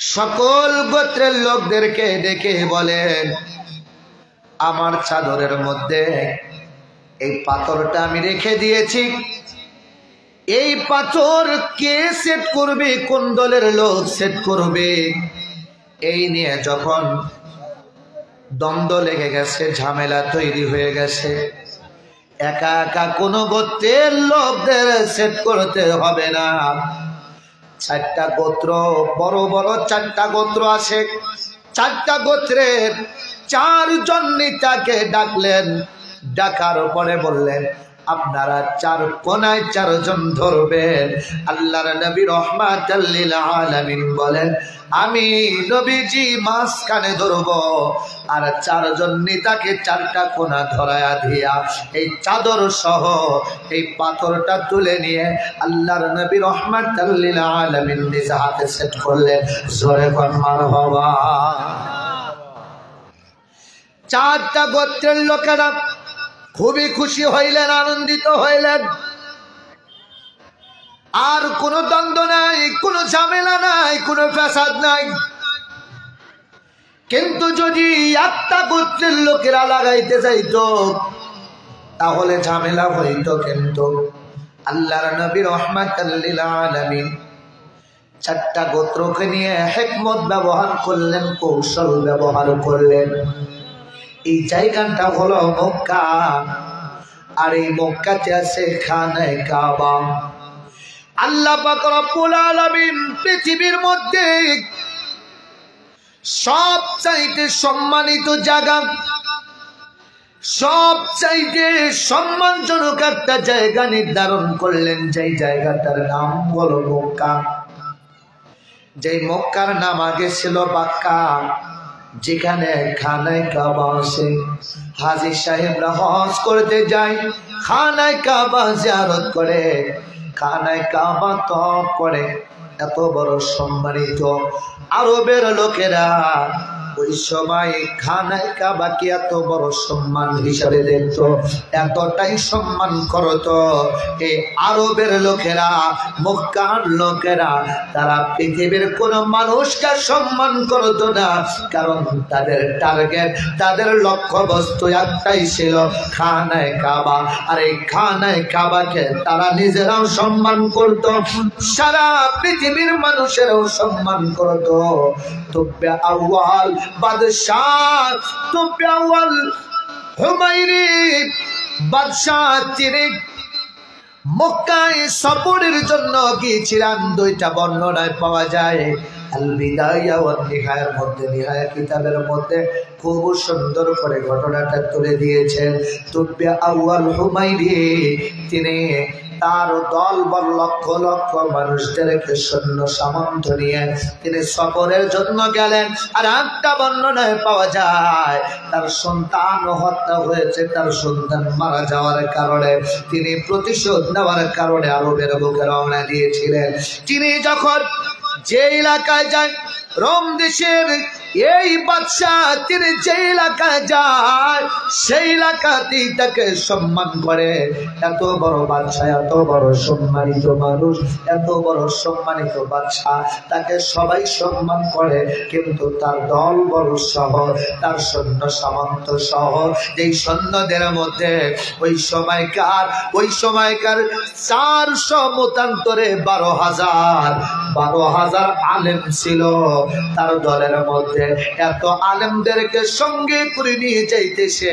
সকল গোত্রের লোকদেরকে ডেকে বলেন, আমার চাদরের মধ্যে এই পাথরটা আমি রেখে দিয়েছি, এই পাথর কে সেট করবে, কোন দলের লোক সেট করবে। এই নিয়ে যখন দ্বন্দ্ব লেগে গেছে, ঝামেলা তৈরি হয়ে গেছে, একা একা কোনো গোত্রের লোকদের সেট করতে হবে না। চারটা গোত্র, বড় বড় চারটা গোত্র আছে, চারটা গোত্রের 4 জন নেতাকে ডাকলেন। ডাকার পরে বললেন, আপনারা 4 কোনায় 4 জন ধরবেন। আল্লাহর নবী রাহমাতাল লিল আলামিন বলেন, আমি নবীজি মাঝখানে ধরব, আর 4 জন নেতাকে 4টা কোনা ধরায়া দিয়া এই চাদর সহ এই পাথরটা তুলে নিয়ে আল্লাহর নবী রাহমাতাল লিল আলামিন নিজ হাতে সেট করলেন। জোরে কোন মারহাবা। 4টা গোত্রের লোকেরা খুবই খুশি হইলেন, আনন্দিত হইলেন। আর কোনো দ্বন্দ্ব নাই, কোনো ঝামেলা নাই, কোনো ফ্যাসাদ নাই। কিন্তু যদি একটা গোত্রের লোকেরা লাগাইতে যাইতো তাহলে ঝামেলা হইতো। কিন্তু আল্লাহর নবী রাহমাতাল লিল আলামিন 4টা গোত্রকে নিয়ে হিকমত ব্যবহার করলেন, কৌশল ব্যবহার করলেন। এই জায়গাটা হলো মক্কা, আর এই মক্কাতে আছে খানায়ে কাবা। আল্লাহ পাক রব্বুল আলামিন পৃথিবীর মধ্যে সবচাইতে সম্মানিত জায়গা, সবচাইতে সম্মানজনক একটা জায়গা নির্ধারণ করলেন, যেই জায়গাটার নাম হলো মক্কা। যেই মক্কার নাম আগে ছিল বাক্কা, যেখানে খানায়ে কাবা আছে। হাজী সাহেবরা হজ করতে যায়, খানায়ে কাবা জিয়ারত করে, খানায়ে কাবা তওয়াফ করে। এত বড় সম্মানিত আরবের লোকেরা ওই সময় খানায়ে কাবাকে এত বড় সম্মান হিসাবে দেখত, এতটাই সম্মান করত। এই আরবের লোকেরা, মক্কার লোকেরা, তারা পৃথিবীর কোন মানুষকে সম্মান করত না, কারণ তাদের টার্গেট, তাদের লক্ষ্য বস্তু একটাই ছিল, খানায়ে কাবা। আর এই খানায়ে কাবাকে তারা নিজেরাও সম্মান করত, সারা পৃথিবীর মানুষেরাও সম্মান করত। তুব্বে আউয়াল বাদশাহ, তুব্বে আউয়াল হুমায়রি বাদশাহ, তিনি মক্কায় সফরের জন্য গিয়েছিলেন। 2টা বর্ণনায় পাওয়া যায়। আল বিদায়া ওয়ান নিহায়ার মধ্যে, নিহায়া কিতাবের মধ্যে খুব সুন্দর করে ঘটনাটা তুলে দিয়েছেন। তুব্বে আউয়াল হুমায়রি তিনি তার দল বল লক্ষ লক্ষ মানুষদেরকে সৈন্য সামন্ত নিয়ে তিনি সফরের জন্য গেলেন। আর একটা বর্ণনায় পাওয়া যায় তার সন্তান হত্যা হয়েছে, তার সন্তান মারা যাওয়ার কারণে তিনি প্রতিশোধ নেওয়ার কারণে আরবের বুকে রওনা দিয়েছিলেন। তিনি যখন যে এলাকায় যায়, রোম দেশের এই বাদশাহ তিনি যে এলাকায় যায় সেই এলাকাতেই তাকে সম্মান করে। এত বড় বাদশাহ, এত বড় সম্মানিত মানুষ, এত বড় সম্মানিত বাদশাহ, তাকে সবাই সম্মান করে। কিন্তু তার দল বল সহ, তার সৈন্য সামন্ত সহ, এই সৈন্যদের মধ্যে ওই সময়কার 400 মতান্তরে 12,000 আলেম ছিল তার দলের মধ্যে। এত আলেমদেরকে সঙ্গে করে নিয়ে যাইতেছে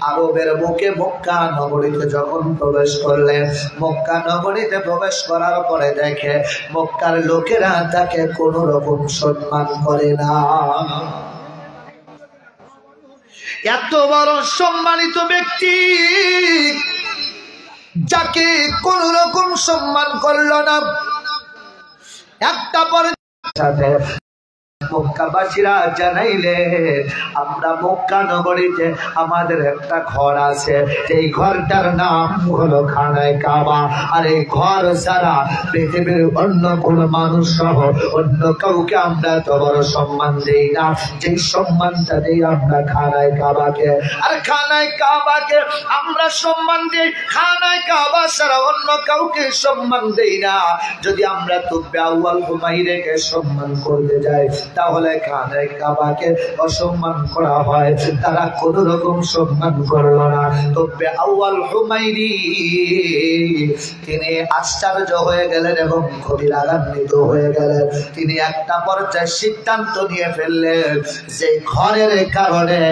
আরবের বুকে। মক্কা নগরীতে যখন প্রবেশ করলেন, মক্কা নগরীতে প্রবেশ করার পরে দেখে মক্কার লোকেরা তাকে কোন রকম সম্মান করে না। এত বড় সম্মানিত ব্যক্তি যাকে কোন রকম সম্মান করল না, একটা পরে মক্কাবাসীরা জানাইলে আমরা মক্কা নগরীতে আমাদের একটা ঘর আছে, এই ঘরটার নাম হলো খানায় কাবা। আর এই ঘর ছাড়া পৃথিবীর অন্য কোন মানুষ সহ অন্য কাউকে আমরা তো বড় সম্মান দেই না, যে সম্মানটা দেই আমরা খানায় কাবাকে। আর খানায় কাবাকে আমরা সম্মান দিই, খানায় কাবা ছাড়া অন্য কাউকে সম্মান দেই না। যদি আমরা তুব্বে আউয়াল হুমাইরকে সম্মান করতে যাই তাহলে খানায় কাবাকে অসম্মান করা হয়, তারা কোন রকম সম্মান করলো না। তুব্বে আউয়াল হুমাইরি তিনি আশ্চর্য হয়ে গেলেন এবং খুবই রাগান্বিত হয়ে গেলেন। তিনি একটা পর্যায়ে সিদ্ধান্ত নিয়ে ফেললেন যে ঘরের কারণে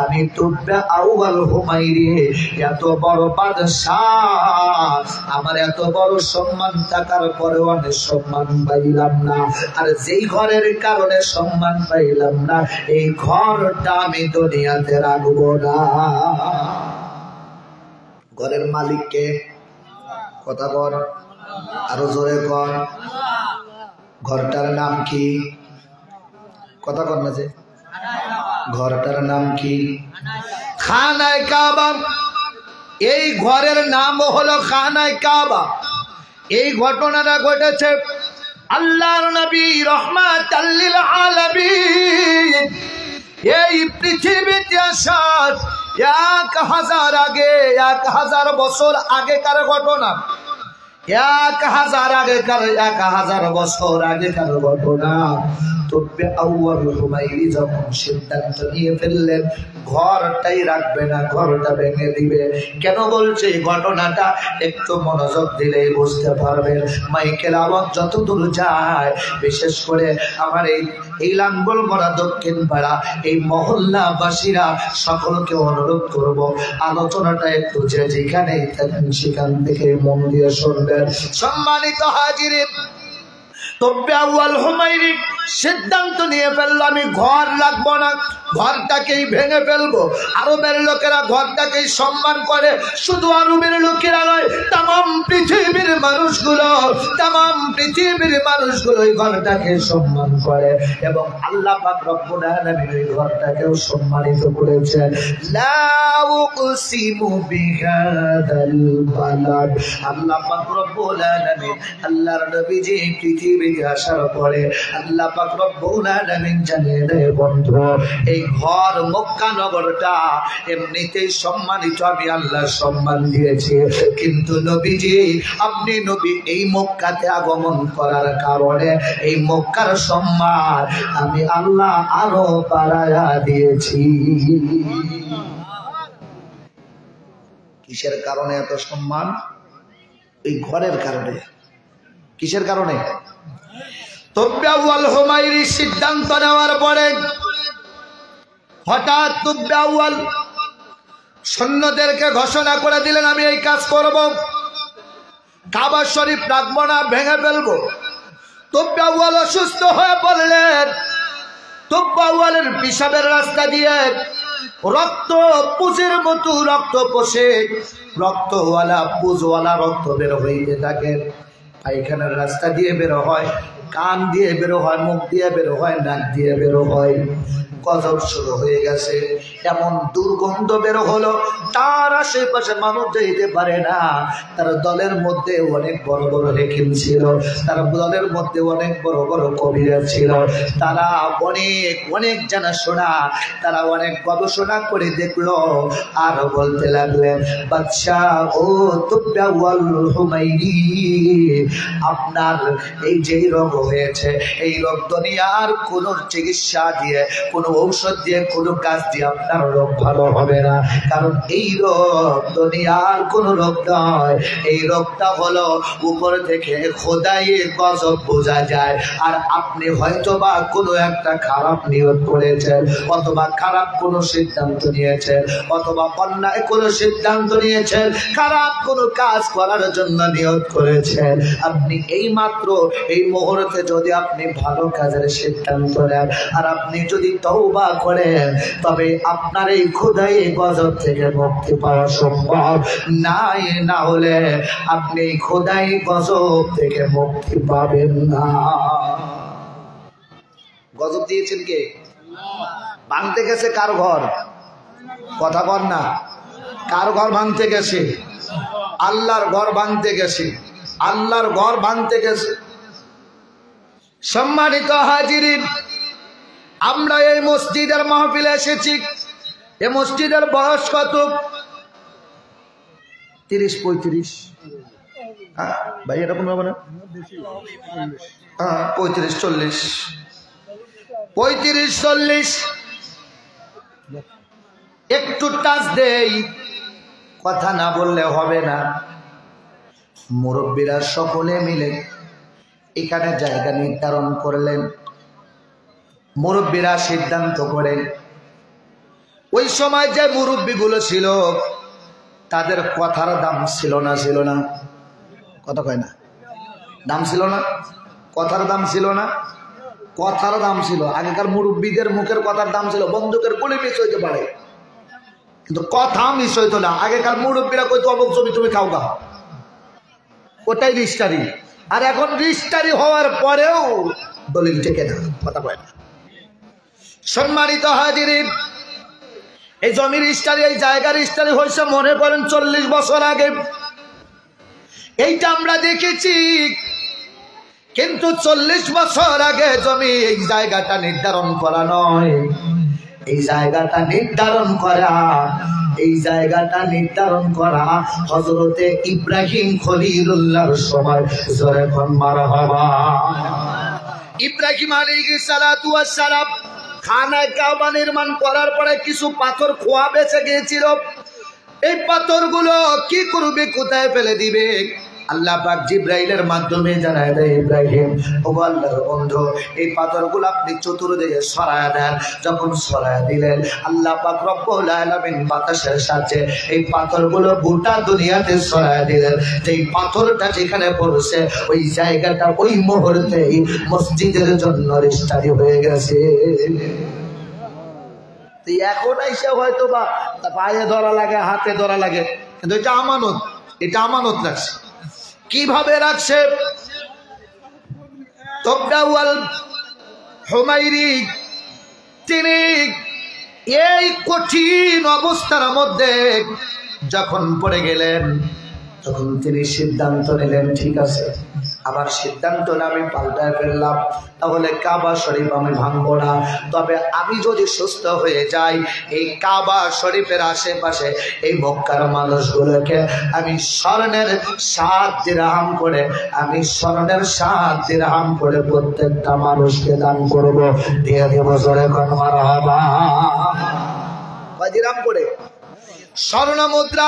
আমি তুব্বে আউয়াল হুমাইরি এত বড় বাদশাহ, আমার এত বড় সম্মান থাকার পরেও আমি সম্মান পাইলাম না। আর যেই ঘরের কারণে সম্মান পাইলাম না, এই ঘরটা আমি দুনিয়াতে রাখবো না। ঘরের মালিককে কথা বল, আরো জোরে কর। ঘরটার নাম কি? কথা কর না যে ঘরটার নাম কি? খানায় কাবা। এই ঘরের নাম হলো খানায় কাবা। এই ঘটনাটা ঘটেছে আল্লাহর নবী রাহমাতাল লিল আলামিন এই পৃথিবীতে আসার 1000 আগে, 1000 বছর আগেকার ঘটনা, 1000 বছর আগেকার ঘটনা। তুব্বে আউয়াল হুমাইরি যখন সিদ্ধান্ত নিয়ে ফেললেন ঘরটাই রাখবে না, ঘরটা ভেঙে দিবে। কেন বলছে এই ঘটনাটা একটু মনোযোগ দিলেই বুঝতে পারবেন। মাইকেল আওয়াজ যত দূর যায়, বিশেষ করে আমার এই লাঙ্গল মরা দক্ষিণ পাড়া এই মহল্লাবাসীরা সকলকে অনুরোধ করব, আলোচনাটা একটু যে যেখানেই থাকেন সেখান থেকে মন দিয়ে শুনবেন। সম্মানিত হাজিরিন, তুব্বে আউয়াল হুমাইরি সিদ্ধান্ত নিয়ে ফেললো আমি ঘর রাখবো না, ঘরটাকেই ভেঙে ফেলবো। আরবের লোকেরা ঘরটাকেই সম্মান করে, শুধু আরবের লোকেরা নয়, তাম পৃথিবীর মানুষগুলো এই ঘরটাকে সম্মান করে। এবং আল্লাহ পাক রব্বুল আলামিন এই ঘরটাকেও সম্মানিত করেছেন। লা উকসিমু বিহাদাল বালাদ। আল্লাহ পাক রব্বুল আলামিন আল্লাহর নবীজি পৃথিবীতে আসার পরে আল্লাহ পাক রব্বুল আলামিন জানিয়ে দেয়, বন্ধু এই ঘর মক্কা নগরটা এমনিতেই সম্মানিত, আমি আল্লাহ সম্মান দিয়েছি, কিন্তু নবীজি আপনি নবী এই মক্কাতে আগমন করার কারণে এই মক্কার সম্মান আমি আল্লাহ আরো বাড়ায়া দিয়েছি। কিসের কারণে এত সম্মান? এই ঘরের কারণে। কিসের কারণে? তুব্বে আউয়াল হুমাইরি সিদ্ধান্ত নেওয়ার পরে হঠাৎ তুব্বে আউয়াল সৈন্যদেরকে ঘোষণা করে দিলেন আমি এই কাজ করব, কাবা শরীফ রাখবো না, ভেঙে ফেলবো। তুব্বে আউয়াল অসুস্থ হয়ে পড়লেন। তুব্বে আউয়ালের পিসাবের রাস্তা দিয়ে রক্ত পুজের মতো রক্ত পশে রক্তওয়ালা পুজওয়ালা রক্ত বের হইতে থাকে। পায়খানার রাস্তা দিয়ে বের হয়, কান দিয়ে বের হয়, মুখ দিয়ে বের হয়, নাক দিয়ে বের হয়। গজব শুরু হয়ে গেছে, এমন দুর্গন্ধ বের হলো তার আশেপাশে মানুষ যেতে পারে না। তার দলের মধ্যে অনেক বড় বড় হেকিম ছিল, তার দলের মধ্যে অনেক বড় বড় কবিরা ছিল, তারা অনেক অনেক জানাশোনা, তারা অনেক গবেষণা করে দেখলো আর বলতে লাগলেন, বাদশাহ ও তুব্বে আউয়াল হুমাইরি, আপনার এই যে রোগ হয়েছে এই রোগ দুনিয়ার কোন চিকিৎসা দিয়ে, কোন ঔষধ দিয়ে, কোন কাজ দিয়ে আপনার রোগ ভালো হবে না। কারণ এই রোগ দুনিয়ার কোন রোগ নয়, এই রোগটা হলো উপর থেকে খোদাই গজব বোঝা যায়। আর আপনি হয়তো বা কোনো একটা খারাপ নিয়ত করেছেন, অথবা খারাপ কোনো সিদ্ধান্ত নিয়েছেন, অথবা অন্যায় কোনো সিদ্ধান্ত নিয়েছেন, খারাপ কোনো কাজ করার জন্য নিয়ত করেছেন। আপনি এই মাত্র এই মুহূর্তে যদি আপনি ভালো কাজের সিদ্ধান্ত নেন আর আপনি যদি তওবা করেন, তবে আপনার এই খোদাই গজব থেকে মুক্তি পাওয়া সম্ভব। না হলে আপনি এই খোদাই গজব থেকে মুক্তি পাবেন না। গজব দিয়েছেন কে? ভাঙতে গেছে কার ঘর? কথা বল না। কার ঘর ভাঙতে গেছে? আল্লাহর ঘর ভাঙতে গেছে। আল্লাহর ঘর ভাঙতে গেছে। সম্মানিত হাজিরিন, আমরা এই মসজিদের মাহফিলে এসেছি। এই মসজিদের বয়স কত? 30-35। ভাই এরকম হবে না? 35-40। 35-40। একটু টাচ দেই, কথা না বললে হবে না। মুরব্বীরা সকলে মিলে এখানে জায়গা নির্ধারণ করলেন। মুরব্বীরা সিদ্ধান্ত করেন, ওই সময় যে মুরব্বীগুলো ছিল তাদের কথার দাম ছিল না? ছিল না? কথা কয় না? দাম ছিল না? কথার দাম ছিল না? কথার দাম ছিল। আগেকার মুরব্বীদের মুখের কথার দাম ছিল। বন্দুকের গুলি মিস হইতে পারে, কিন্তু কথা মিস হইতো না। আগেকার মুরব্বীরা কইতো অমুক জমি তুমি খাও গা, ওটাই রিস্টারি। আর এখন রিস্টারি হওয়ার পরেও দলিল টেকে না, কথা কয় না। সম্মানিত হাজিরিন, এই জমির রিস্টারি, এই জায়গার রিস্টারি হয়েছে মনে করেন 40 বছর আগে। এইটা আমরা দেখেছি, কিন্তু 40 বছর আগে জমি এই জায়গাটা নির্ধারণ করা নয়। এই জায়গাটা নির্ধারণ করা হযরতে ইব্রাহিম খলিলুল্লাহর সময়। জোরে কোন মারহাবা। ইব্রাহিম আলাইহিস সালাতু ওয়াস সালাম খানায় কাবা নির্মাণ করার পরে কিছু পাথর খোয়া বেঁচে গিয়েছিল। এই পাথরগুলো কি করবে, কোথায় ফেলে দিবে? আল্লাহ পাক জিবরাইলের মাধ্যমে জানায় দেয়, ইব্রাহিম ও আল্লাহর বন্ধু, এই পাথরগুলো আপনি চতুর্দিকে সরায় দেন। যখন সরায় দিলেন, আল্লাহ পাক রব্বুল আলামিন বাতাসের সাহায্যে এই পাথরগুলো গোটা দুনিয়াতে সরায় দিলেন। যেই পাথরটা যেখানে পড়ছে ওই জায়গাটা ওই মুহূর্তেই মসজিদের জন্য রেজিস্ট্রি হয়ে গেছে। এখন এসে হয়তো বা পায়ে ধরা লাগে, হাতে ধরা লাগে, কিন্তু এটা আমানত। এটা আমানত রাখছে। কিভাবে রাখছে? তোবরাওয়াল হুমাইরি তিনি এই কঠিন অবস্থার মধ্যে যখন পড়ে গেলেন, তখন তিনি সিদ্ধান্ত নিলেন, ঠিক আছে, আমার সিদ্ধান্তটা আমি পাল্টায় ফেললাম। তাহলে কাবা শরীফ আমি ভাঙবো না, তবে আমি যদি সুস্থ হয়ে যাই, এই কাবা শরীফের আশেপাশে এই মক্কার মানুষগুলোকে আমি স্বর্ণের 7 দিরহাম করে, প্রত্যেকটা মানুষকে দান করবো, দিয়ে দেব। জোরে কোন মারহাবা। কয় দিরহাম করে? স্বর্ণ মুদ্রা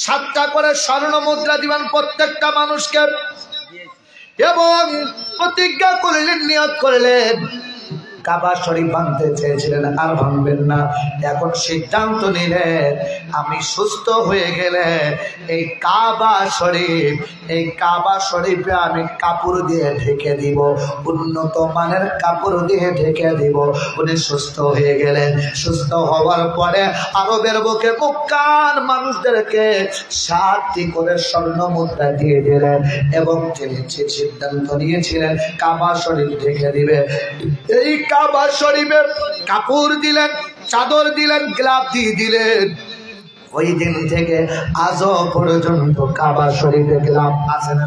7টা করে স্বর্ণ মুদ্রা দিবেন প্রত্যেকটা মানুষকে। এবং প্রতিজ্ঞা করলেন, নিয়ত করলেন, কাবা শরীফ ভাঙতে চেয়েছিলেন, আর ভাঙবেন না। এখন সিদ্ধান্ত নিলেন, আমি সুস্থ হয়ে গেলে এই কাবা শরীফে আমি কাপড় দিয়ে ঢেকে দিব, উন্নত মানের কাপড় দিয়ে ঢেকে দিব। উনি সুস্থ হয়ে গেলেন। সুস্থ হওয়ার পরে আরবের বুকে মক্কার মানুষদেরকে 7টি করে স্বর্ণ মুদ্রা দিয়ে দিলেন এবং তিনি সিদ্ধান্ত নিয়েছিলেন কাবা শরীফ ঢেকে দিবে। এই কাবা শরীফের কাপড় দিলেন, চাদর দিলেন, গ্লাভ দিয়ে দিলেন। ওই দিন থেকে আজও পর্যন্ত কাবা শরীফে গ্লাভ আছে না?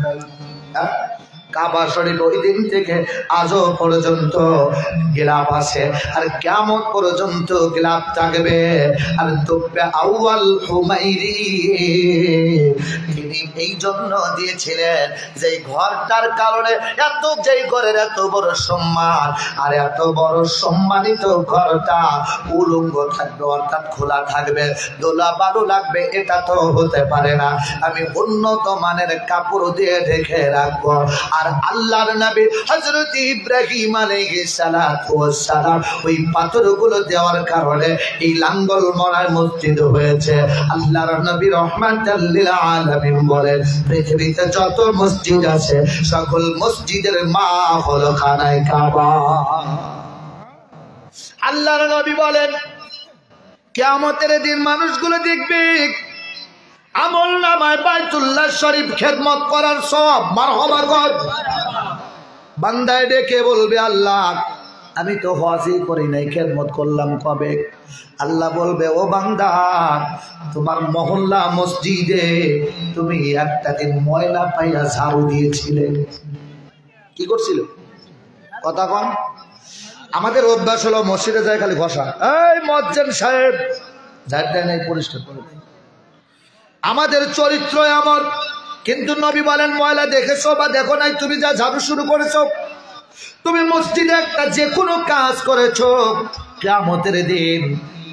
কাবা শরীফ ওই দিন থেকে আজও পর্যন্ত গিলাফ আছে, আর কিয়ামত পর্যন্ত গিলাফ থাকবে। আর তোবে আউয়াল হুমাইরি তিনি এই জন্য দিয়েছিলেন যে ঘরটার কারণে যেই ঘরের এত বড় সম্মান, আর এত বড় সম্মানিত ঘরটা উলঙ্গ থাকবে, অর্থাৎ খোলা থাকবে, দোলা বালু লাগবে, এটা তো হতে পারে না। আমি উন্নত মানের কাপড় দিয়ে ঢেকে রাখবো। আর আল্লাহর নবী হযরত ইব্রাহিম আলাইহিস সালাতু ওয়াস সালাম ওই পাথরগুলো দেওয়ার কারণে এই লাঙ্গল মরার মসজিদ হয়েছে। আল্লাহর নবী রাহমাতাল লিল আলামিন বলেন, পৃথিবীতে যত মসজিদ আছে সকল মসজিদের মা হলো খানায়ে কাবা। আল্লাহর নবী বলেন, কিয়ামতের দিন মানুষগুলো দেখবে আমল নামায় বাইতুল্লাহ শরীফ খেদমত করার সওয়াব। মারহাবা কর। বান্দায় ডেকে বলবে, আল্লাহ আমি তো হজই করি নাই, খেদমত করলাম কবে? আল্লাহ বলবে, ও বান্দা, তোমার মহল্লা মসজিদে তুমি একটা দিন ময়লা পাইয়া ঝাড়ু দিয়েছিলে। কি করছিল? কথা কন। আমাদের অভ্যাস হলো মসজিদে যায় খালি ঘষা, এই মজ্জেন সাহেব ঝাড় দেয় নাই, পরিষ্কার করে দেয়। আমাদের চরিত্র এমন। কিন্তু নবী বলেন, ময়লা দেখেছো বা দেখো নাই, তুমি যা ঝাড়ু শুরু করেছো, তুমি মসজিদে একটা যে কোনো কাজ করেছো, কিয়ামতের দিন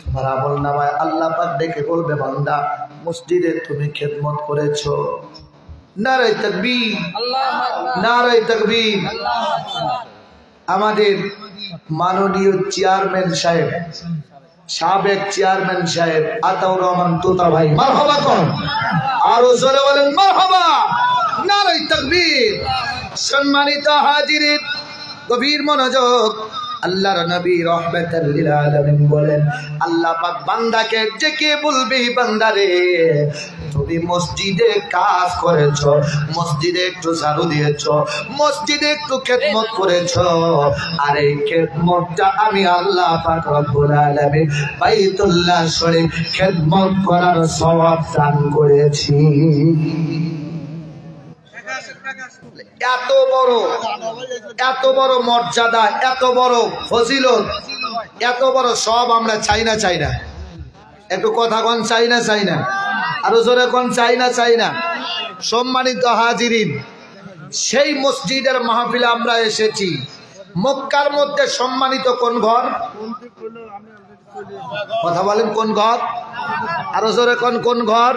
তোমার আমলনামায় আল্লাহ পাক দেখে বলবে, বান্দা মসজিদে তুমি খেদমত করেছো। নারে তাকবীর, নারে তাকবীর। আমাদের মাননীয় চেয়ারম্যান সাহেব, সাবেক চেয়ারম্যান সাহেব আতাউর রহমান তোতা ভাই, মারহাবা কোন, আরো জোরে বলেন মারহাবা, নারে তাকবীর। সম্মানিত হাজিরিন, গভীর মনোযোগ। আল্লাহর নবী রাহমাতুল লিল আলামিন বলেন, আল্লাহ পাক বান্দাকে ডেকে বলবে, বান্দারে তুমি মসজিদে কাজ করেছো, মসজিদে একটু ঝাড়ু দিয়েছো, মসজিদে একটু খেদমত করেছো, আর এই খেদমতটা আমি আল্লাহ পাক রব্বুল আলামিন বাইতুল্লাহ শরীফ খেদমত করার সওয়াব দান করেছি। এত বড় মর্যাদা, এত বড় ফজিলত, এত বড় সব আমরা চাই না? চাই না? একটু কথা কোন, চাই না? চাই না? আরো জোরে কোন, চাই না? চাই না? সম্মানিত হাজিরিন, সেই মসজিদের মাহফিলে আমরা এসেছি। মক্কার মধ্যে সম্মানিত কোন ঘর? কথা বলেন, কোন ঘর? আরো জোরে কোন, কোন ঘর?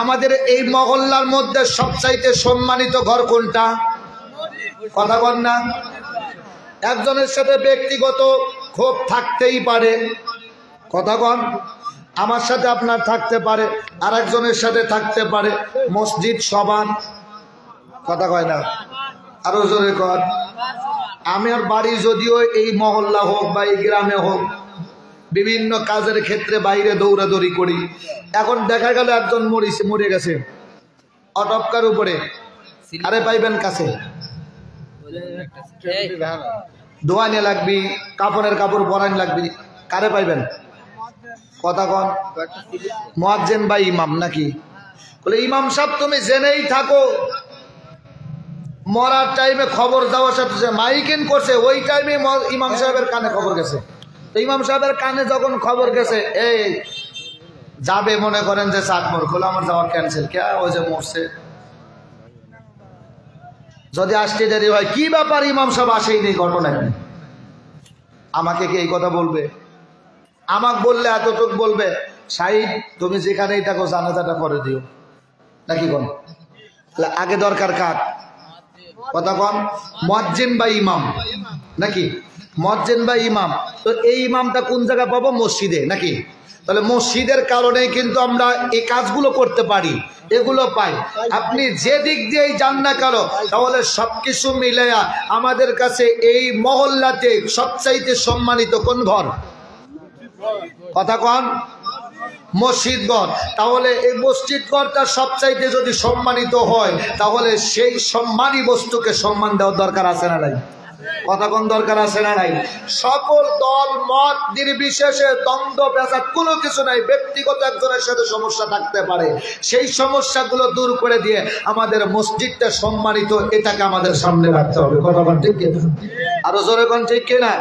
আমাদের এই মহল্লার মধ্যে সবচাইতে সম্মানিত ঘর কোনটা? কথা বল না। একজনের সাথে ব্যক্তিগত ক্ষোভ থাকতেই পারে, কথা বল। আমার সাথে আপনার থাকতে পারে, আর একজনের সাথে থাকতে পারে। মসজিদ সবার, কথা কয় না? আরো জোরে কর। আমার বাড়ি যদিও এই মহল্লা হোক বা এই গ্রামে হোক, বিভিন্ন কাজের ক্ষেত্রে বাইরে দৌড়াদৌড়ি করি। এখন দেখা গেল একজন মরে গেছে অটপকার উপরে, আরে পাইবেন কাছে, দোয়ানে লাগবি, কাপড়ের কাপড় পরান লাগবি, কারে পাইবেন? কথা কন। মুয়াজ্জিন বা ইমাম নাকি? বলে ইমাম সাহেব তুমি জেনেই থাকো, মরার টাইমে খবর দেওয়ার সাথে মাইকিং করছে, ওই টাইমে ইমাম সাহেবের কানে খবর গেছে। ইমাম সাহেবের কানে যখন খবর গেছে, এই যাবে মনে করেন যে চাঁদপুর, খোলা আমার যাওয়া ক্যান্সেল, কে ওই যে মরছে। যদি আসতে দেরি হয়, কি ব্যাপার ইমাম সাহেব আসেই নেই, ঘটনা কি? আমাকে কি এই কথা বলবে? আমাকে বললে এতটুকু বলবে, সাহিদ তুমি যেখানেই থাকো জানাজাটা করে দিও, নাকি কোন? আগে দরকার কার? কথা কন। মুয়াজ্জিন বা ইমাম নাকি? মুয়াজ্জিন বা ইমাম। তো এই ইমামটা কোন জায়গায় পাবো? মসজিদে, নাকি? তাহলে মসজিদের কারণে কিন্তু আমরা এই কাজগুলো করতে পারি, এগুলো পাই। আপনি যে দিক দিয়েই যান না কেন, তাহলে সবকিছু মিলে আমাদের কাছে এই মহল্লাতে সবচাইতে সম্মানিত কোন ঘর? কথা কন। মসজিদ ঘর। তাহলে এই মসজিদ ঘরটা সবচাইতে যদি সম্মানিত হয়, তাহলে সেই সম্মানী বস্তুকে সম্মান দেওয়ার দরকার আছে না নাই? কথা কোন দরকার আছে না নাই? সকল দল মত নির্বিশেষে দ্বন্দ্ব পেঁচাদ কোনো কিছু নাই। ব্যক্তিগত একজনের সাথে সমস্যা থাকতে পারে, সেই সমস্যাগুলো দূর করে দিয়ে আমাদের মসজিদটা সম্মানিত, এটাকে আমাদের সামনে রাখতে হবে। কথা বল ঠিক কিনা? আরো জোরে কোন ঠিক কিনা?